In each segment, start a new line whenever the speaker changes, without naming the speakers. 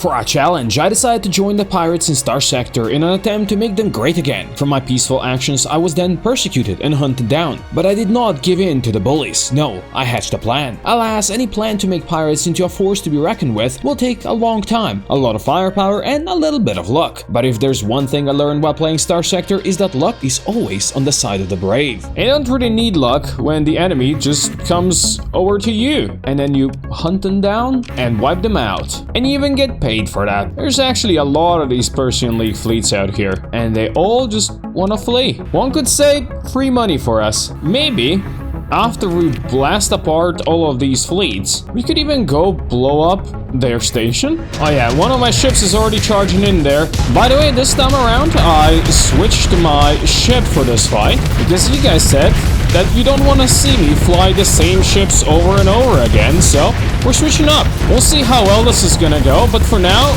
For our challenge, I decided to join the pirates in Starsector in an attempt to make them great again. For my peaceful actions, I was then persecuted and hunted down. But I did not give in to the bullies. No, I hatched a plan. Alas, any plan to make pirates into a force to be reckoned with will take a long time, a lot of firepower, and a little bit of luck. But if there's one thing I learned while playing Starsector is that luck is always on the side of the brave. You don't really need luck when the enemy just comes over to you, and then you hunt them down and wipe them out. And you even get paid for that. There's actually a lot of these Persian League fleets out here, and they all just wanna flee. One could say free money for us. Maybe after we blast apart all of these fleets, we could even go blow up their station. Oh yeah, one of my ships is already charging in there. By the way, this time around, I switched my ship for this fight, because you guys said that you don't want to see me fly the same ships over and over again, so we're switching up. We'll see how well this is gonna go, but for now,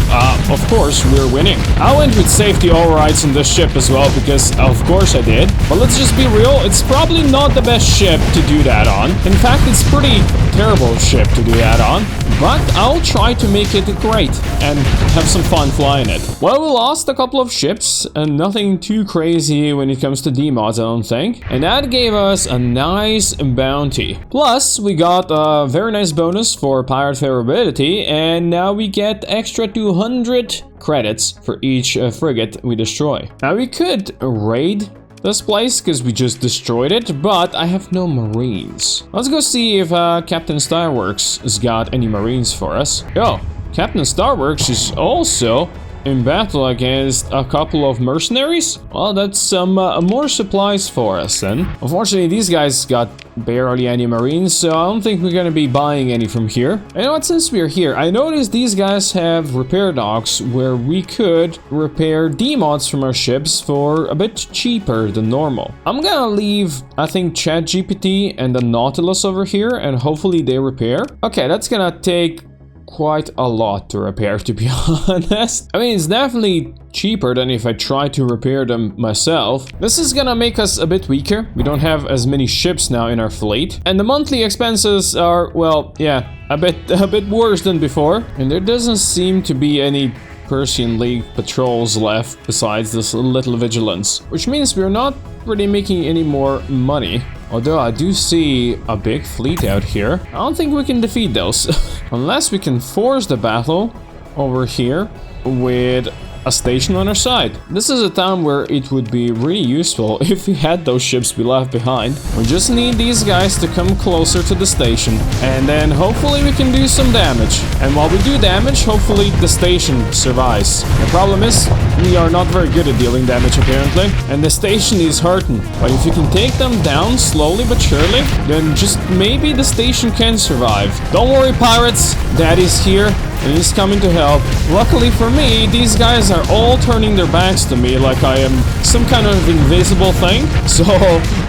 of course, we're winning. I went with safety overrides in this ship as well, because of course I did. But let's just be real, it's probably not the best ship to do that on. In fact, it's pretty terrible ship to do that on, but I'll try to make it great and have some fun flying it. Well, we lost a couple of ships, and nothing too crazy when it comes to D-mods, I don't think. And that gave us a nice bounty. Plus, we got a very nice bonus for pirate favorability, and now we get extra 200 credits for each frigate we destroy. Now, we could raid this place because we just destroyed it, but I have no marines. Let's go see if Captain Starworks has got any marines for us. Oh, Captain Starworks is also in battle against a couple of mercenaries. Well, that's some more supplies for us then. Unfortunately, these guys got barely any marines, so I don't think we're gonna be buying any from here. You know what, since we're here, I noticed these guys have repair docks where we could repair D-mods from our ships for a bit cheaper than normal. I'm gonna leave, I think, ChatGPT and the Nautilus over here, and hopefully they repair. Okay, that's gonna take quite a lot to repair, to be honest. I mean, it's definitely cheaper than if I try to repair them myself. This is gonna make us a bit weaker. We don't have as many ships now in our fleet, and the monthly expenses are, well, yeah, a bit worse than before. And there doesn't seem to be any Persian League patrols left besides this little vigilance, which means we're not really making any more money. Although I do see a big fleet out here. I don't think we can defeat those. Unless we can force the battle over here with a station on our side. This is a time where it would be really useful if we had those ships we left behind. We just need these guys to come closer to the station, and then hopefully we can do some damage. And while we do damage, hopefully the station survives. The problem is, we are not very good at dealing damage apparently, and the station is hurting. But if you can take them down slowly but surely, then just maybe the station can survive. Don't worry, pirates, Daddy's here, and he's coming to help. Luckily for me, these guys are all turning their backs to me like I am some kind of invisible thing, so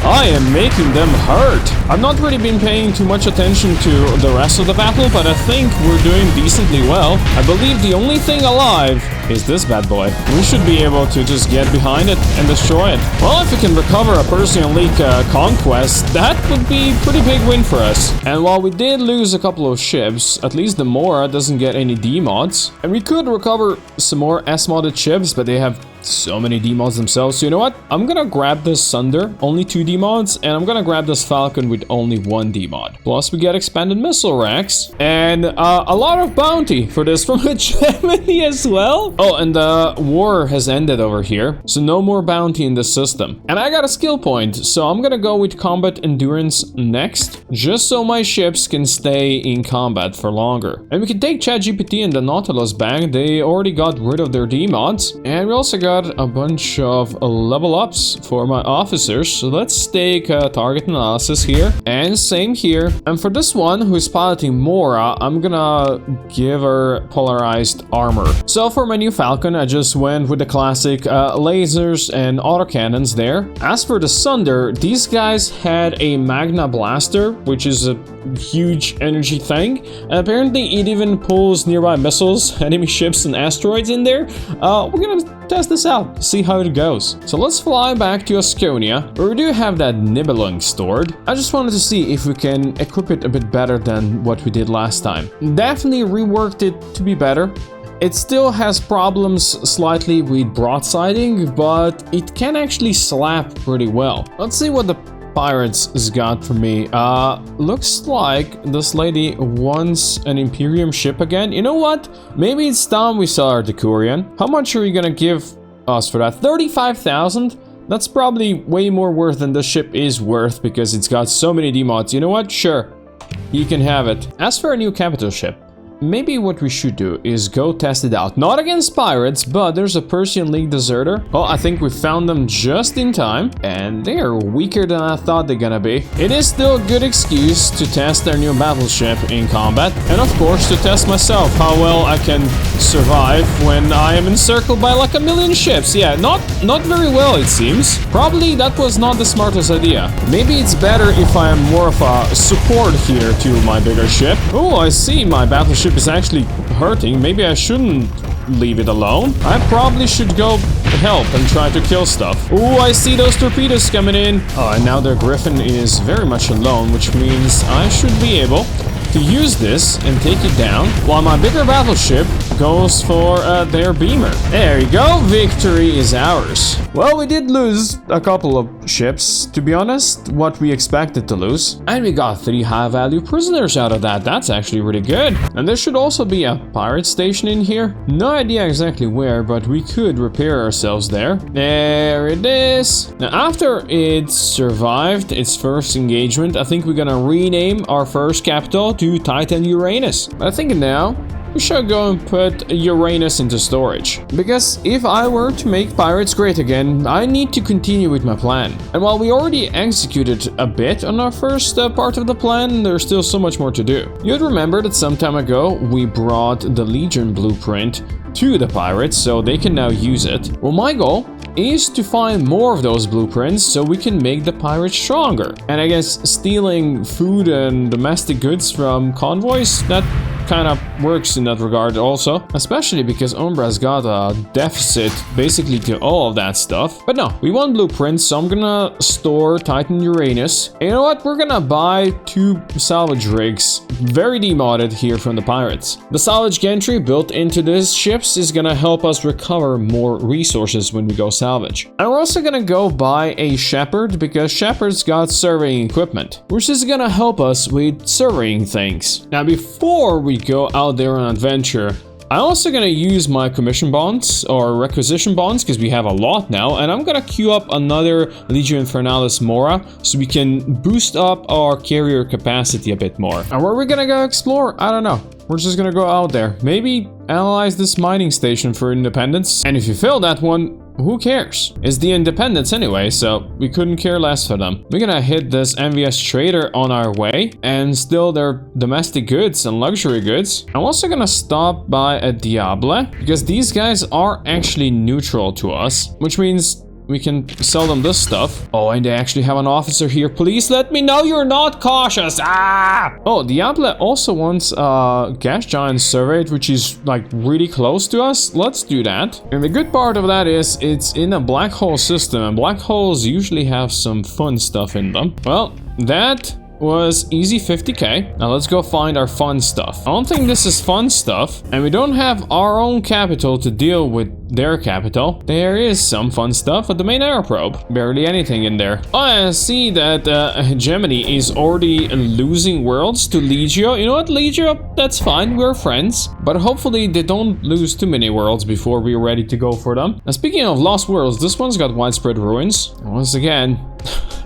I am making them hurt. I've not really been paying too much attention to the rest of the battle, but I think we're doing decently well. I believe the only thing alive is this bad boy. We should be able to just get behind it and destroy it. Well, if we can recover a Persian League conquest, that would be a pretty big win for us. And while we did lose a couple of ships, at least the Mora doesn't get any D-mods. And we could recover some more S-modded ships, but they have so many D-mods themselves. So you know what? I'm gonna grab this Sunder, only 2 D-mods, and I'm gonna grab this Falcon with only 1 D-mod. Plus we get expanded missile racks, and a lot of bounty for this from Germany as well. Oh, and the war has ended over here, so no more bounty in the system. And I got a skill point, so I'm gonna go with combat endurance next, just so my ships can stay in combat for longer. And we can take ChatGPT and the Nautilus back. They already got rid of their D-mods, and we also got a bunch of level ups for my officers. So let's take target analysis here, and same here. And for this one who's piloting Mora, I'm gonna give her polarized armor. So for my new Falcon, I just went with the classic lasers and autocannons there. As for the Sunder, these guys had a Magna Blaster, which is a huge energy thing, and apparently it even pulls nearby missiles, enemy ships, and asteroids in there. We're gonna test this out, see how it goes. So let's fly back to Asconia, where we do have that Nibelung stored. I just wanted to see if we can equip it a bit better than what we did last time. Definitely reworked it to be better. It still has problems slightly with broadsiding, but it can actually slap pretty well. Let's see what the pirates has got for me. Looks like this lady wants an Imperium ship again. You know what? Maybe it's time we sell our Decurion. How much are you gonna give us for that? 35,000? That's probably way more worth than the ship is worth because it's got so many demods. You know what? Sure. You can have it. As for a new capital ship, maybe what we should do is go test it out. Not against pirates, but there's a Persian League deserter. Well, I think we found them just in time, and they are weaker than I thought they're gonna be. It is still a good excuse to test their new battleship in combat, and of course to test myself, how well I can survive when I am encircled by like a million ships. Yeah, not very well it seems. Probably that was not the smartest idea. Maybe it's better if I am more of a support here to my bigger ship. Oh, I see my battleship is actually hurting. Maybe I shouldn't leave it alone. I probably should go help and try to kill stuff. Oh, I see those torpedoes coming in. Oh, and now their Griffin is very much alone, which means I should be able to use this and take it down while my bigger battleship goes for their beamer. There you go, victory is ours. Well, we did lose a couple of ships, to be honest, what we expected to lose. And we got 3 high-value prisoners out of that. That's actually really good. And there should also be a pirate station in here. No idea exactly where, but we could repair ourselves there. There it is. Now, after it survived its first engagement, I think we're gonna rename our first capital to Titan Uranus. But I think now we should go and put Uranus into storage. Because if I were to make pirates great again, I need to continue with my plan. And while we already executed a bit on our first part of the plan, there's still so much more to do. You'd remember that some time ago we brought the Legion blueprint to the pirates so they can now use it. Well, my goal is to find more of those blueprints so we can make the pirates stronger. And I guess stealing food and domestic goods from convoys, that kind of works in that regard also, especially because Umbra's got a deficit basically to all of that stuff. But no, we want blueprints, so I'm gonna store Titan Uranus. And you know what? We're gonna buy 2 salvage rigs, very demodded here from the pirates. The salvage gantry built into these ships is gonna help us recover more resources when we go salvage. And we're also gonna go buy a shepherd because shepherd's got surveying equipment, which is gonna help us with surveying things. Now, before we go out there on adventure, I'm also gonna use my commission bonds or requisition bonds because we have a lot now, and I'm gonna queue up another Legio Infernalis Mora so we can boost up our carrier capacity a bit more. And where are we gonna go explore? I don't know. We're just gonna go out there. Maybe analyze this mining station for independence. And if you fail that one, who cares? It's the independents anyway, so we couldn't care less for them. We're gonna hit this MVS trader on our way and steal their domestic goods and luxury goods. I'm also gonna stop by a Diable because these guys are actually neutral to us, which means we can sell them this stuff. Oh, and they actually have an officer here. Please let me know you're not cautious. Ah! Oh, Diable also wants gas giant surveyed, which is like really close to us. Let's do that. And the good part of that is it's in a black hole system, and black holes usually have some fun stuff in them. Well, that was easy 50k. Now let's go find our fun stuff. I don't think this is fun stuff, and we don't have our own capital to deal with their capital. There is some fun stuff at the main air probe. Barely anything in there. Oh, I see that Hegemony is already losing worlds to Legio. You know what, Legio? That's fine, we're friends. But hopefully they don't lose too many worlds before we're ready to go for them. Now, speaking of lost worlds, this one's got widespread ruins. Once again,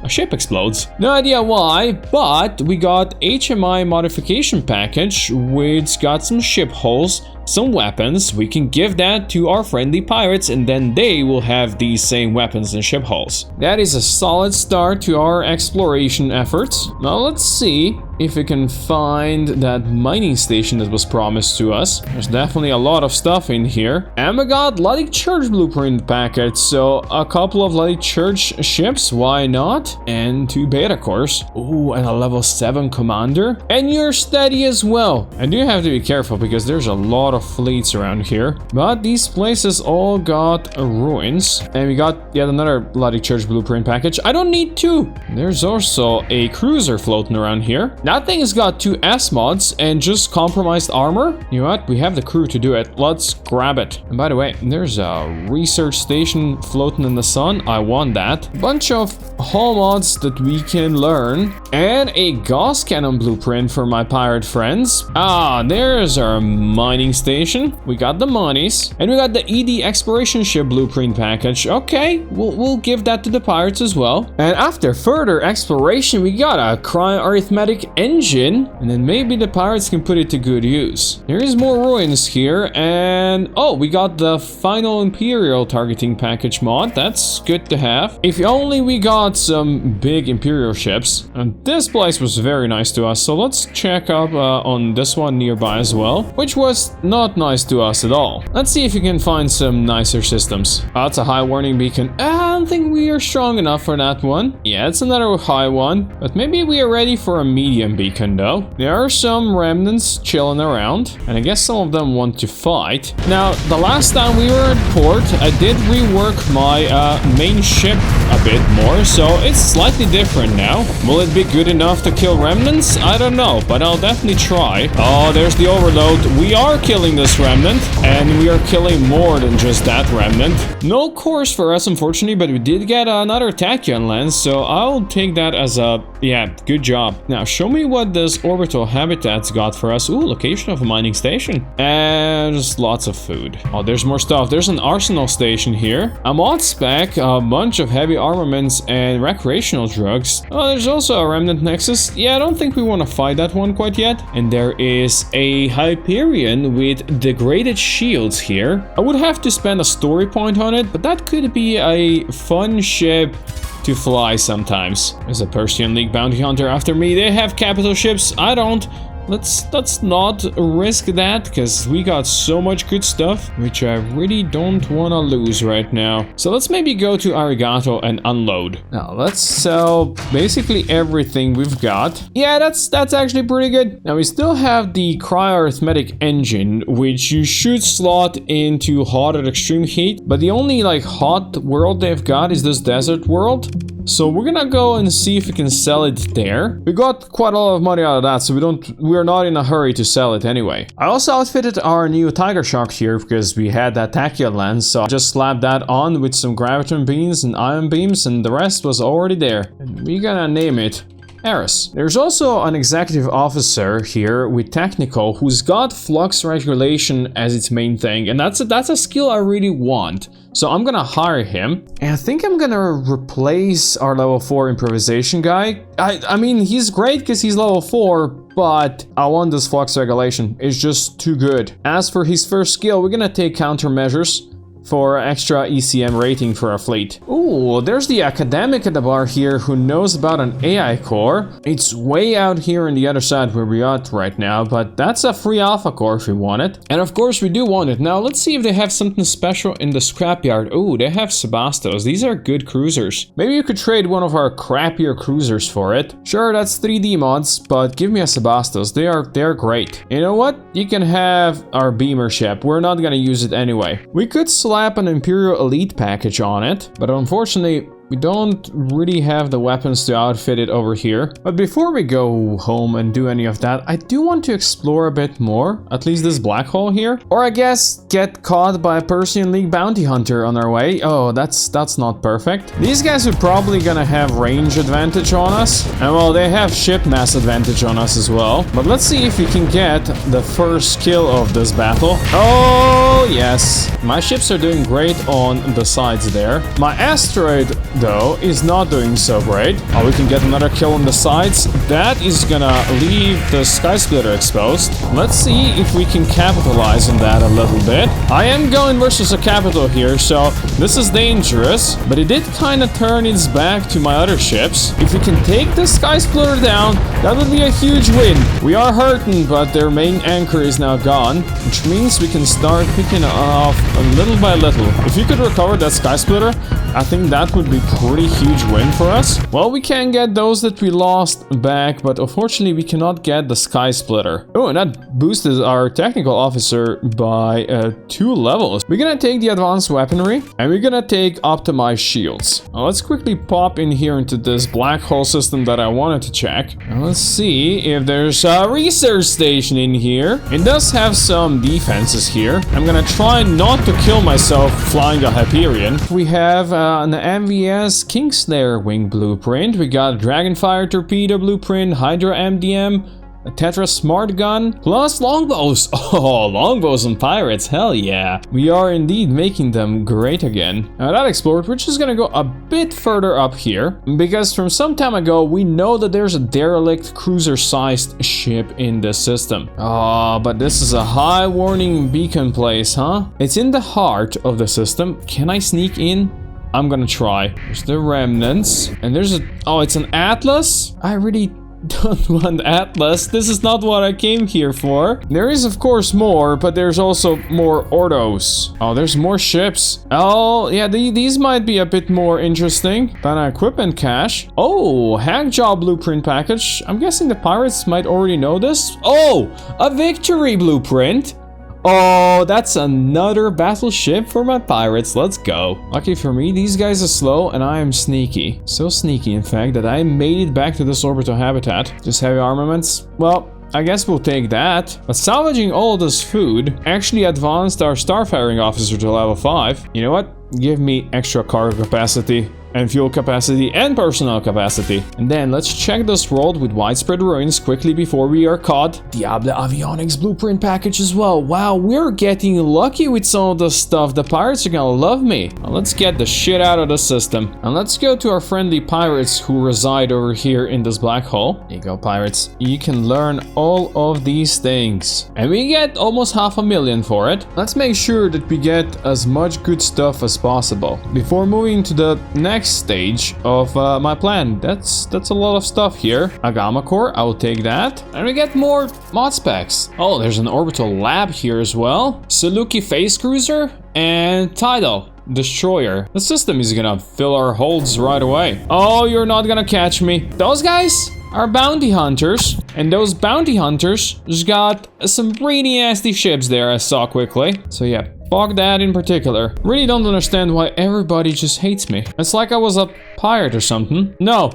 a ship explodes. No idea why, but we got HMI modification package, which got some ship hulls, some weapons. We can give that to our friendly pirates, and then they will have these same weapons and ship hulls. That is a solid start to our exploration efforts. Now let's see if we can find that mining station that was promised to us. There's definitely a lot of stuff in here. And we got Luddic Church blueprint package, so a couple of Luddic Church ships, why not? And 2 beta cores. Ooh, and a level 7 commander. And you're steady as well. And you have to be careful because there's a lot of of fleets around here. But these places all got ruins. And we got yet another Bloody Church blueprint package. I don't need two. There's also a cruiser floating around here. That thing has got 2 S-mods and just compromised armor. You know what? We have the crew to do it. Let's grab it. And by the way, there's a research station floating in the sun. I want that. Bunch of hull mods that we can learn. And a gas cannon blueprint for my pirate friends. Ah, there's our mining station. We got the monies. And we got the ED exploration ship blueprint package. Okay, we'll give that to the pirates as well. And after further exploration, we got a cryo-arithmetic engine. And then maybe the pirates can put it to good use. There is more ruins here. And oh, we got the final Imperial targeting package mod. That's good to have. If only we got some big Imperial ships. And this place was very nice to us. So let's check up on this one nearby as well, which was not nice to us at all. Let's see if you can find some nicer systems. Oh, it's a high warning beacon. I don't think we are strong enough for that one. Yeah, it's another high one, but maybe we are ready for a medium beacon though. There are some remnants chilling around, and I guess some of them want to fight. Now, the last time we were at port, I did rework my main ship a bit more, so it's slightly different now. Will it be good enough to kill remnants? I don't know, but I'll definitely try. Oh, there's the overload. We are killing this remnant, and we are killing more than just that remnant. No course for us, unfortunately, but we did get another tachyon lens, so I'll take that as a, yeah, good job. Now, show me what this orbital habitat's got for us. Ooh, location of a mining station. And just lots of food. Oh, there's more stuff. There's an arsenal station here. A mod spec, a bunch of heavy armaments and recreational drugs. Oh, there's also a remnant nexus. Yeah, I don't think we want to fight that one quite yet. And there is a Hyperion with degraded shields here. I would have to spend a story point on it, but that could be a fun ship to fly sometimes. There's a Persian League bounty hunter after me. They have capital ships. I don't. Let's not risk that, because we got so much good stuff, which I really don't want to lose right now. So let's maybe go to Arigato and unload. Now let's sell basically everything we've got. Yeah, that's actually pretty good. Now we still have the cryo-arithmetic engine, which you should slot into hot at extreme heat, but the only like hot world they've got is this desert world. So we're gonna go and see if we can sell it there. We got quite a lot of money out of that, so we're not in a hurry to sell it anyway. I also outfitted our new Tiger Shark here because we had that tachyon lens, so I just slapped that on with some graviton beams and ion beams, and the rest was already there. And we're gonna name it Eris. There's also an executive officer here with technical who's got flux regulation as its main thing, and that's a skill I really want. So I'm gonna hire him, and I think I'm gonna replace our level 4 improvisation guy. I mean, he's great because he's level 4, but I want this flux regulation. It's just too good. As for his first skill, we're gonna take countermeasures for extra ECM rating for our fleet. Ooh, there's the academic at the bar here who knows about an AI core. It's way out here on the other side where we are right now, but that's a free alpha core if we want it. And of course we do want it. Now let's see if they have something special in the scrapyard. Ooh, they have Sebastos. These are good cruisers. Maybe you could trade one of our crappier cruisers for it. Sure, that's 3D mods, but give me a Sebastos. They're great. You know what? You can have our beamer ship. We're not gonna use it anyway. We could slap an Imperial Elite package on it, but unfortunately we don't really have the weapons to outfit it over here. But before we go home and do any of that, I do want to explore a bit more, at least this black hole here. Or I guess get caught by a Persian League bounty hunter on our way. Oh, that's not perfect. These guys are probably gonna have range advantage on us. And well, they have ship mass advantage on us as well. But let's see if we can get the first kill of this battle. Oh, yes. My ships are doing great on the sides there. My asteroid, though, is not doing so great. Oh, we can get another kill on the sides. That is gonna leave the Sky Splitter exposed. Let's see if we can capitalize on that a little bit. I am going versus a capital here, so this is dangerous, but it did kind of turn its back to my other ships. If we can take the Sky Splitter down, that would be a huge win. We are hurting, but their main anchor is now gone, which means we can start picking finishing off little by little. If you could recover that sky splitter, I think that would be pretty huge win for us. Well, we can get those that we lost back, but unfortunately we cannot get the sky splitter. Oh, and that boosted our technical officer by 2 levels. We're gonna take the advanced weaponry and we're gonna take optimized shields. Now, let's quickly pop in here into this black hole system that I wanted to check. Now, let's see if there's a research station in here. It does have some defenses here. I'm gonna try not to kill myself flying a Hyperion. We have an MVS Kingslayer wing blueprint. We got a Dragonfire torpedo blueprint, Hydra MDM, a Tetra smart gun, plus longbows. Oh, longbows on pirates, hell yeah. We are indeed making them great again. Now that explored, we're just gonna go a bit further up here, because from some time ago, we know that there's a derelict cruiser-sized ship in the system. Oh, but this is a high warning beacon place, huh? It's in the heart of the system. Can I sneak in? I'm gonna try. There's the remnants, and there's a... Oh, it's an Atlas? I really don't want Atlas. This is not what I came here for. There is, of course, more, but there's also more Ordos. Oh, there's more ships. Oh, yeah, these might be a bit more interesting than an equipment cache. Oh, Hackjaw blueprint package. I'm guessing the pirates might already know this. Oh, a victory blueprint. Oh, that's another battleship for my pirates. Let's go. Lucky for me, these guys are slow and I am sneaky. So sneaky, in fact, that I made it back to this orbital habitat. Just heavy armaments. Well, I guess we'll take that. But salvaging all this food actually advanced our starfaring officer to level 5. You know what? Give me extra cargo capacity and fuel capacity and personnel capacity. And then let's check this world with widespread ruins quickly before we are caught. Diable Avionics blueprint package as well. Wow, we're getting lucky with some of this stuff. The pirates are gonna love me. Now let's get the shit out of the system. And let's go to our friendly pirates who reside over here in this black hole. There you go, pirates. You can learn all of these things. And we get almost 500,000 for it. Let's make sure that we get as much good stuff as possible before moving to the next stage of my plan. That's a lot of stuff here. A gamma core, I will take that. And we get more mod specs. Oh, there's an orbital lab here as well. Saluki phase cruiser and Tidal destroyer. The system is gonna fill our holds right away. Oh, you're not gonna catch me. Those guys are bounty hunters, and those bounty hunters just got some pretty nasty ships there I saw quickly. So yeah, fuck that in particular. Really don't understand why everybody just hates me. It's like I was a pirate or something. No,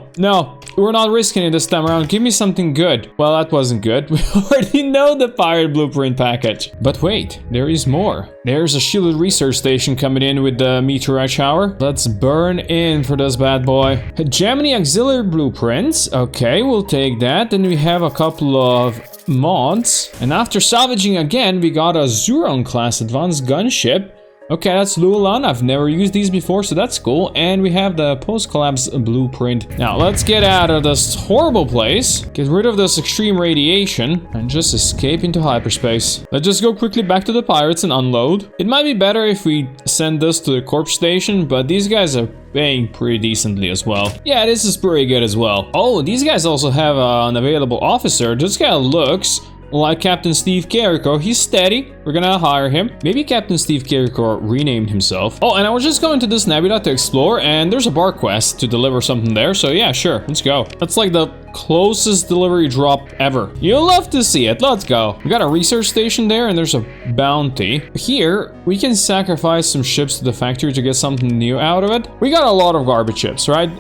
we're not risking it this time around. Give me something good. Well, that wasn't good. We already know the pirate blueprint package. But wait, there is more. There's a shielded research station coming in with the meteorite shower. Let's burn in for this bad boy. Gemini auxiliary blueprints. Okay, we'll take that. Then we have a couple of mods. And after salvaging again, we got a Zuron class advanced gunship. Okay, that's Lulan. I've never used these before, so that's cool. And we have the post-collapse blueprint. Now, let's get out of this horrible place, get rid of this extreme radiation, and just escape into hyperspace. Let's just go quickly back to the pirates and unload. It might be better if we send this to the corpse station, but these guys are paying pretty decently as well. Yeah, this is pretty good as well. Oh, these guys also have an available officer. This guy looks like Captain Steve Carrico. He's steady. We're gonna hire him. Maybe Captain Steve Carrico renamed himself. Oh, and I was just going to this nebula to explore, and there's a bar quest to deliver something there. So yeah, sure, let's go. That's like the closest delivery drop ever. You'll love to see it. Let's go. We got a research station there, and there's a bounty. Here, we can sacrifice some ships to the factory to get something new out of it. We got a lot of garbage ships, right?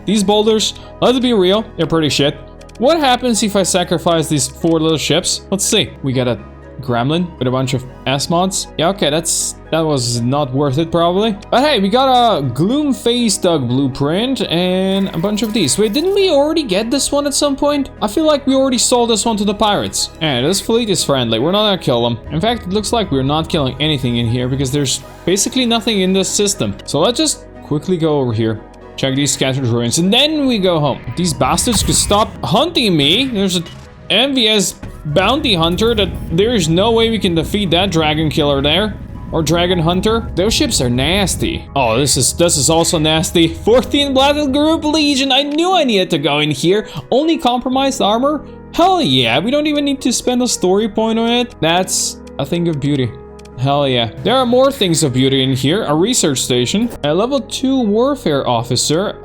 These boulders, let's be real, they're pretty shit. What happens if I sacrifice these 4 little ships? Let's see. We got a gremlin with a bunch of S-mods. Yeah, okay, that was not worth it probably. But hey, we got a Gloom Phase Tug blueprint and a bunch of these. Wait, didn't we already get this one at some point? I feel like we already sold this one to the pirates. And this fleet is friendly. We're not gonna kill them. In fact, it looks like we're not killing anything in here because there's basically nothing in this system. So let's just quickly go over here. Check these scattered ruins, and then we go home. These bastards could stop hunting me. There's an MVS bounty hunter that there is no way we can defeat that dragon killer there. Or dragon hunter. Those ships are nasty. Oh, this is also nasty. 14 Battle Group Legion. I knew I needed to go in here. Only compromised armor? Hell yeah, we don't even need to spend a story point on it. That's a thing of beauty. Hell yeah. There are more things of beauty in here. A research station. A level 2 warfare officer.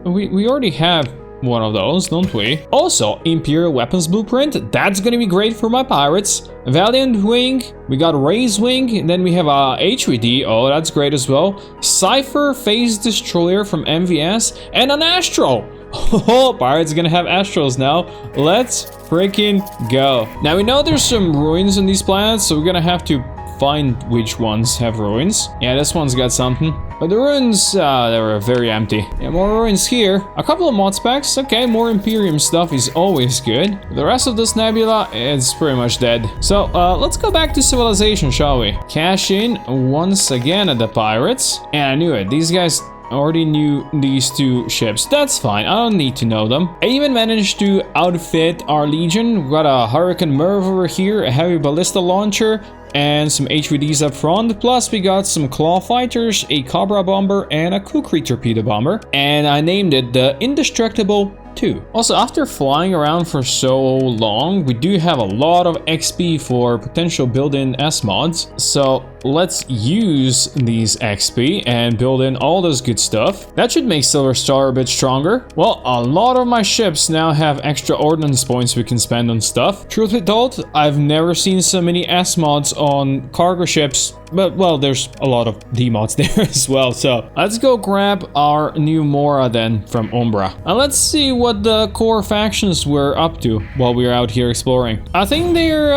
We already have one of those, don't we? Also, Imperial Weapons Blueprint. That's gonna be great for my pirates. Valiant Wing. We got Ray's Wing. And then we have a HVD. Oh, that's great as well. Cypher Phase Destroyer from MVS. And an Astro. Oh, pirates are gonna have Astros now. Let's freaking go. Now, we know there's some ruins on these planets, so we're gonna have to find which ones have ruins. Yeah, this one's got something. But the ruins, they were very empty. Yeah, more ruins here. A couple of mod specs. Okay, more Imperium stuff is always good. The rest of this nebula, it's pretty much dead. So, let's go back to civilization, shall we? Cash in once again at the pirates. And I knew it. These guys already knew these two ships. That's fine. I don't need to know them. I even managed to outfit our legion. We got a Hurricane Merv over here, a heavy ballista launcher, and some HVDs up front. Plus, we got some claw fighters, a Cobra bomber, and a Kukri torpedo bomber. And I named it the Indestructible 2. Also, after flying around for so long, we do have a lot of XP for potential built-in S mods. So let's use these XP and build in all this good stuff. That should make Silver Star a bit stronger. Well, a lot of my ships now have extra ordnance points we can spend on stuff. Truth be told, I've never seen so many S mods on cargo ships. But, well, there's a lot of D mods there as well. So let's go grab our new Mora then from Umbra. And let's see what the core factions were up to while we were out here exploring. I think they're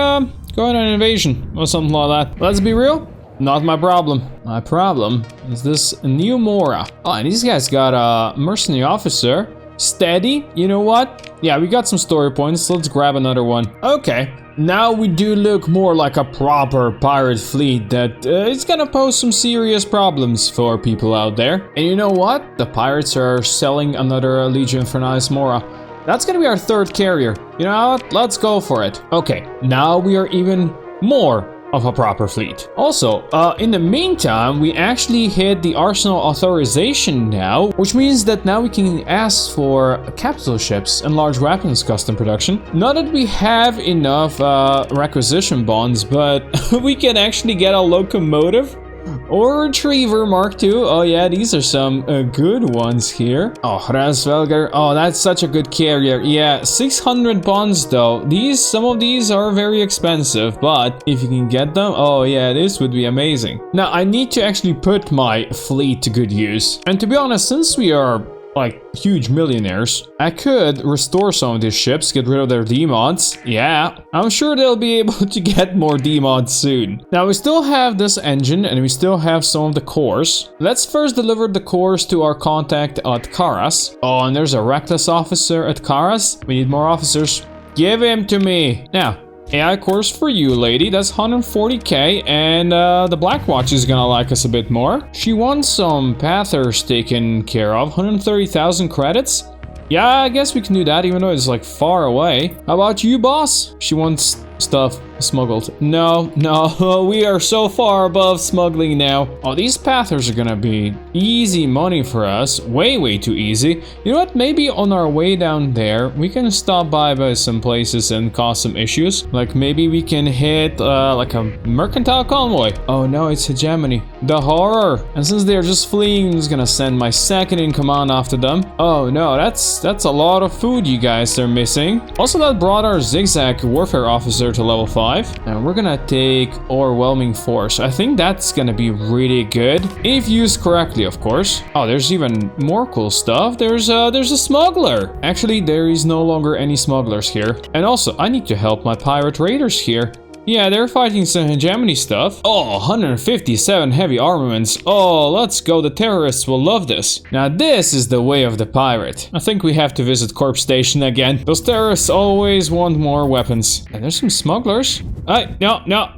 going on an invasion or something like that. Let's be real. Not my problem. My problem is this new Mora. Oh, and these guys got a mercenary officer. Steady. You know what? Yeah, we got some story points. Let's grab another one. Okay. Now we do look more like a proper pirate fleet that is gonna pose some serious problems for people out there. And you know what? The pirates are selling another Legion Infernalis Mora. That's gonna be our third carrier. You know what? Let's go for it. Okay, now we are even more of a proper fleet. Also, in the meantime, we actually hit the arsenal authorization now, which means that now we can ask for capital ships and large weapons custom production. Not that we have enough requisition bonds, but we can actually get a locomotive or Retriever Mark II. Oh yeah, these are some good ones here. Oh, Rasvelger. Oh, that's such a good carrier. Yeah, 600 bonds though. Some of these are very expensive, but if you can get them, oh yeah, this would be amazing. Now, I need to actually put my fleet to good use. And to be honest, since we are like huge millionaires, I could restore some of these ships, get rid of their D-mods. Yeah, I'm sure they'll be able to get more D-mods soon. Now, we still have this engine and we still have some of the cores. Let's first deliver the cores to our contact at Karas. Oh, and there's a reckless officer at Karas. We need more officers. Give him to me. Now, AI cores for you, lady. That's 140k, and the Black Watch is gonna like us a bit more. She wants some Pathers taken care of. 130,000 credits. Yeah, I guess we can do that, even though it's like far away. How about you, boss? She wants stuff smuggled. No, we are so far above smuggling now. Oh, these Pathers are gonna be easy money for us. Way too easy. You know what? Maybe on our way down there, we can stop by some places and cause some issues. Like maybe we can hit like a mercantile convoy. Oh no, it's hegemony. The horror. And since they're just fleeing, I'm just gonna send my second in command after them. Oh no, that's a lot of food you guys are missing. Also, that brought our Zigzag Warfare Officer to level 5. And we're gonna take Overwhelming Force. I think that's gonna be really good if used correctly, of course. Oh, there's even more cool stuff. There's a smuggler. Actually, there is no longer any smugglers here. And also, I need to help my pirate raiders here. Yeah, they're fighting some hegemony stuff. Oh, 157 heavy armaments. Oh, let's go. The terrorists will love this. Now, this is the way of the pirate. I think we have to visit Corp Station again. Those terrorists always want more weapons. And there's some smugglers. No.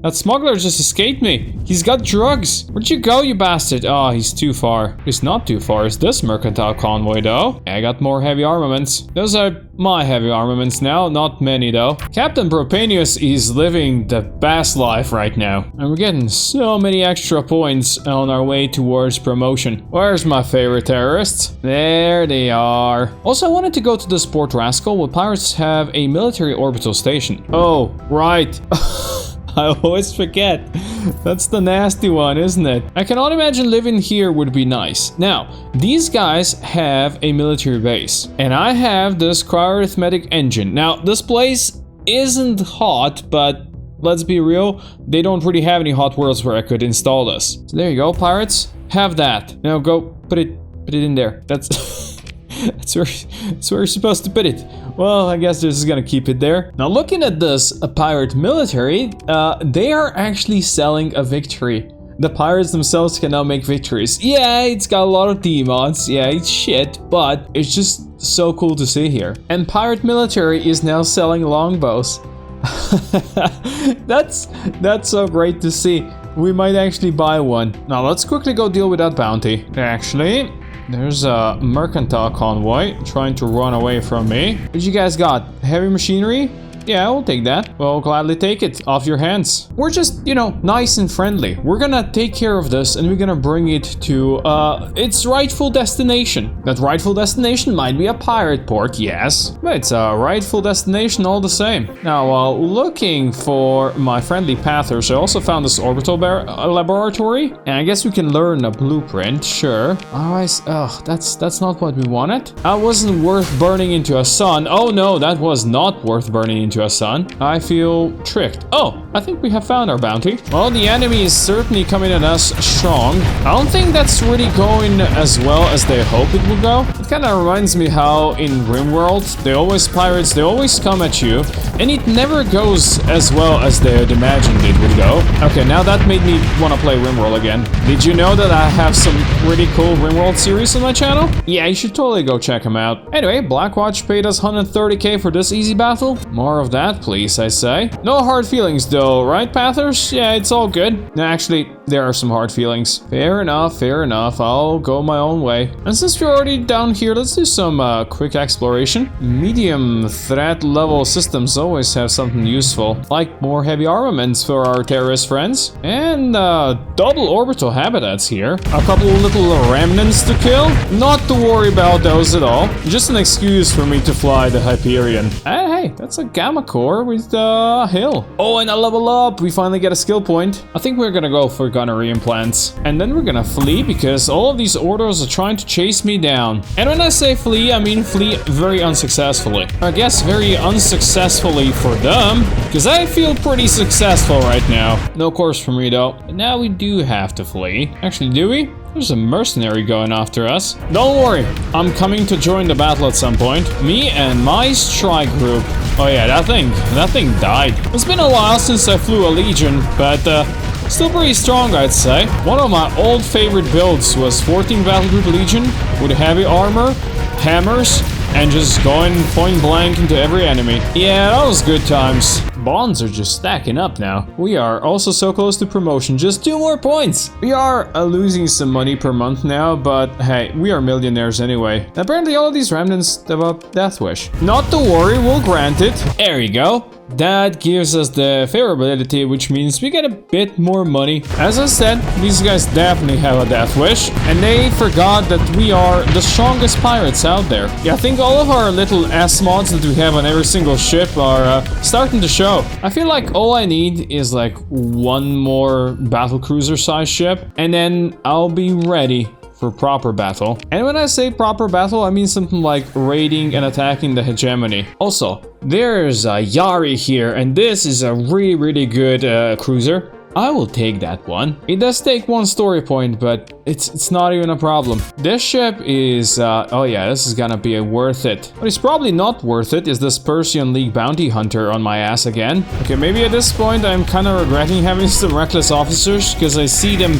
That smuggler just escaped me. He's got drugs. Where'd you go, you bastard? Oh, he's too far. He's not too far. Is this mercantile convoy, though? I got more heavy armaments. Those are my heavy armaments now. Not many, though. Captain Propanius is living the best life right now. And we're getting so many extra points on our way towards promotion. Where's my favorite terrorists? There they are. Also, I wanted to go to this Port Rascal where pirates have a military orbital station. Oh, right. I always forget. That's the nasty one, isn't it? I cannot imagine living here would be nice. Now, these guys have a military base, and I have this cryarithmetic engine. Now, this place isn't hot, but let's be real, they don't really have any hot worlds where I could install this. So there you go, pirates. Have that. Now go put it in there. That's that's where you're supposed to put it. Well, I guess this is gonna keep it there. Now looking at this pirate military, they are actually selling a victory. The pirates themselves can now make victories. Yeah, it's got a lot of demods. Yeah, it's shit, but it's just so cool to see here. And pirate military is now selling longbows. That's so great to see. We might actually buy one. Now let's quickly go deal with that bounty. Actually, there's a mercantile convoy trying to run away from me. What you guys got? Heavy machinery? Yeah, we'll take that. We'll gladly take it off your hands. We're just, you know, nice and friendly. We're gonna take care of this and we're gonna bring it to its rightful destination. That rightful destination might be a pirate port, yes, but it's a rightful destination all the same. Now, while looking for my friendly pathers, I also found this orbital laboratory, and I guess we can learn a blueprint, sure. Alright, that's not what we wanted. That wasn't worth burning into a sun. Oh no, that was not worth burning into a sun. I feel tricked. Oh, I think we have found our bounty. Well, the enemy is certainly coming at us strong. I don't think that's really going as well as they hope it will go. It kind of reminds me how in RimWorld, pirates always come at you, and it never goes as well as they had imagined it would go. Okay, now that made me want to play RimWorld again. Did you know that I have some really cool RimWorld series on my channel? Yeah, you should totally go check them out. Anyway, Blackwatch paid us 130k for this easy battle. More of that, please, I say. No hard feelings though, right, Pathers? Yeah, it's all good. Actually, there are some hard feelings. Fair enough, fair enough. I'll go my own way. And since we're already down here, let's do some quick exploration. Medium threat level systems always have something useful, like more heavy armaments for our terrorist friends, and double orbital habitats here. A couple of little remnants to kill. Not to worry about those at all. Just an excuse for me to fly the Hyperion. Hey, that's a gamma core with a hill. Oh, and a level up. We finally get a skill point. I think we're gonna go for gunnery implants. And then we're gonna flee because all of these orders are trying to chase me down. And when I say flee, I mean flee very unsuccessfully. I guess very unsuccessfully for them, because I feel pretty successful right now. No course for me though. But now we do have to flee. Actually, do we? There's a mercenary going after us. Don't worry, I'm coming to join the battle at some point. Me and my strike group. Oh yeah, that thing died. It's been a while since I flew a Legion, but still pretty strong, I'd say. One of my old favorite builds was 14 Battle Group Legion with heavy armor, hammers, and just going point blank into every enemy. Yeah, that was good times. Bonds are just stacking up now. We are also so close to promotion, just 2 more points. We are losing some money per month now, but hey, we are millionaires anyway. Apparently all of these remnants develop Death Wish. Not to worry, we'll grant it. There you go. That gives us the favorability, which means we get a bit more money. As I said, these guys definitely have a Death Wish, and they forgot that we are the strongest pirates out there. Yeah, I think all of our little S mods that we have on every single ship are starting to show. I feel like all I need is like 1 more battle cruiser size ship, and then I'll be ready for proper battle. And when I say proper battle, I mean something like raiding and attacking the hegemony. Also, there's a Yari here, and this is a really good cruiser. I will take that one. It does take 1 story point, but it's not even a problem. This ship is, oh yeah, this is gonna be worth it. What is probably not worth it is this Persian League bounty hunter on my ass again. Okay, maybe at this point I'm kind of regretting having some reckless officers, because I see them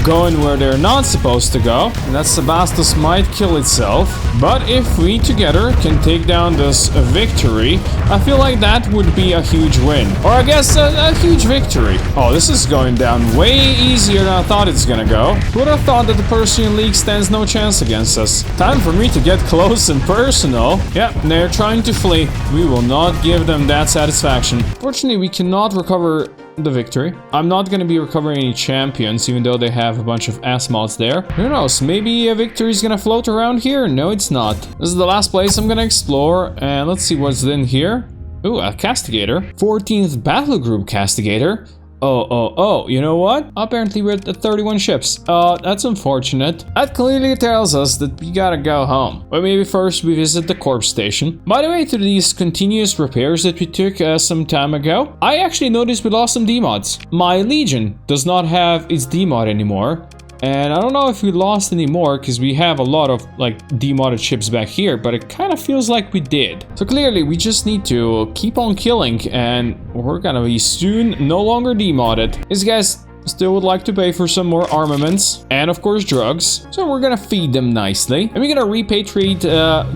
going where they're not supposed to go, and that Sebastos might kill itself. But if we together can take down this victory, I feel like that would be a huge win. Or I guess a huge victory. Oh, this is going down way easier than I thought it's gonna go. Who would have thought that the Persian League stands no chance against us? Time for me to get close and personal. Yeah, they're trying to flee. We will not give them that satisfaction. Fortunately, we cannot recover the victory. I'm not going to be recovering any champions, even though they have a bunch of ass mods there. Who knows, maybe a victory is going to float around here? No, it's not. This is the last place I'm going to explore, and let's see what's in here. Ooh, a Castigator. 14th Battle Group Castigator. Oh, you know what? Apparently we're at 31 ships. That's unfortunate. That clearly tells us that we gotta go home. But maybe first we visit the corpse station. By the way, to these continuous repairs that we took some time ago, I actually noticed we lost some D-mods. My Legion does not have its D-mod anymore. And I don't know if we lost any more because we have a lot of like demodded ships back here, but it kind of feels like we did. So clearly we just need to keep on killing and we're gonna be soon no longer demodded. These guys still would like to pay for some more armaments and of course drugs. So we're gonna feed them nicely. And we're gonna repatriate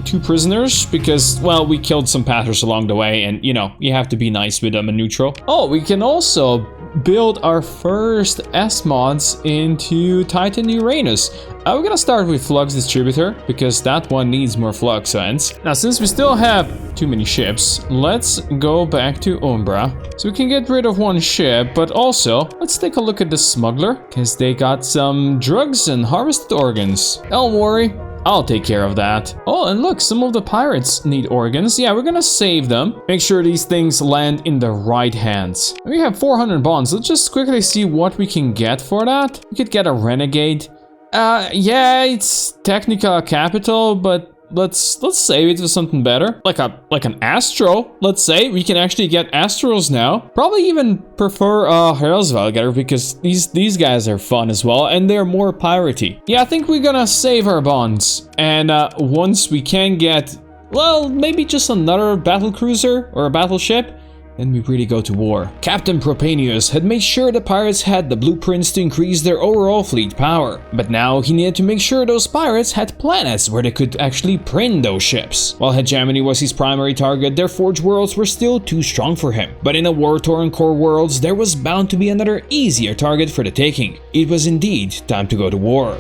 2 prisoners because, well, we killed some pathers along the way and, you know, you have to be nice with them and neutral. Oh, we can also build our first S-mods into Titan Uranus. We're gonna start with Flux Distributor because that one needs more flux ends. Now, since we still have too many ships, let's go back to Umbra. So we can get rid of 1 ship, but also let's take a look at the smuggler because they got some drugs and harvested organs. Don't worry, I'll take care of that. Oh, and look, some of the pirates need organs. Yeah, we're gonna save them. Make sure these things land in the right hands. We have 400 bonds. Let's just quickly see what we can get for that. We could get a renegade. Yeah, it's technical capital, but let's save it for something better. Like an Astro, let's say. We can actually get Astros now. Probably even prefer Herausvalgar because these guys are fun as well and they're more piratey. Yeah, I think we're gonna save our bonds. And once we can get, well, maybe just another battle cruiser or a battleship, then we really go to war. Captain Propanius had made sure the pirates had the blueprints to increase their overall fleet power. But now he needed to make sure those pirates had planets where they could actually print those ships. While hegemony was his primary target, their forge worlds were still too strong for him. But in a war-torn core worlds, there was bound to be another easier target for the taking. It was indeed time to go to war.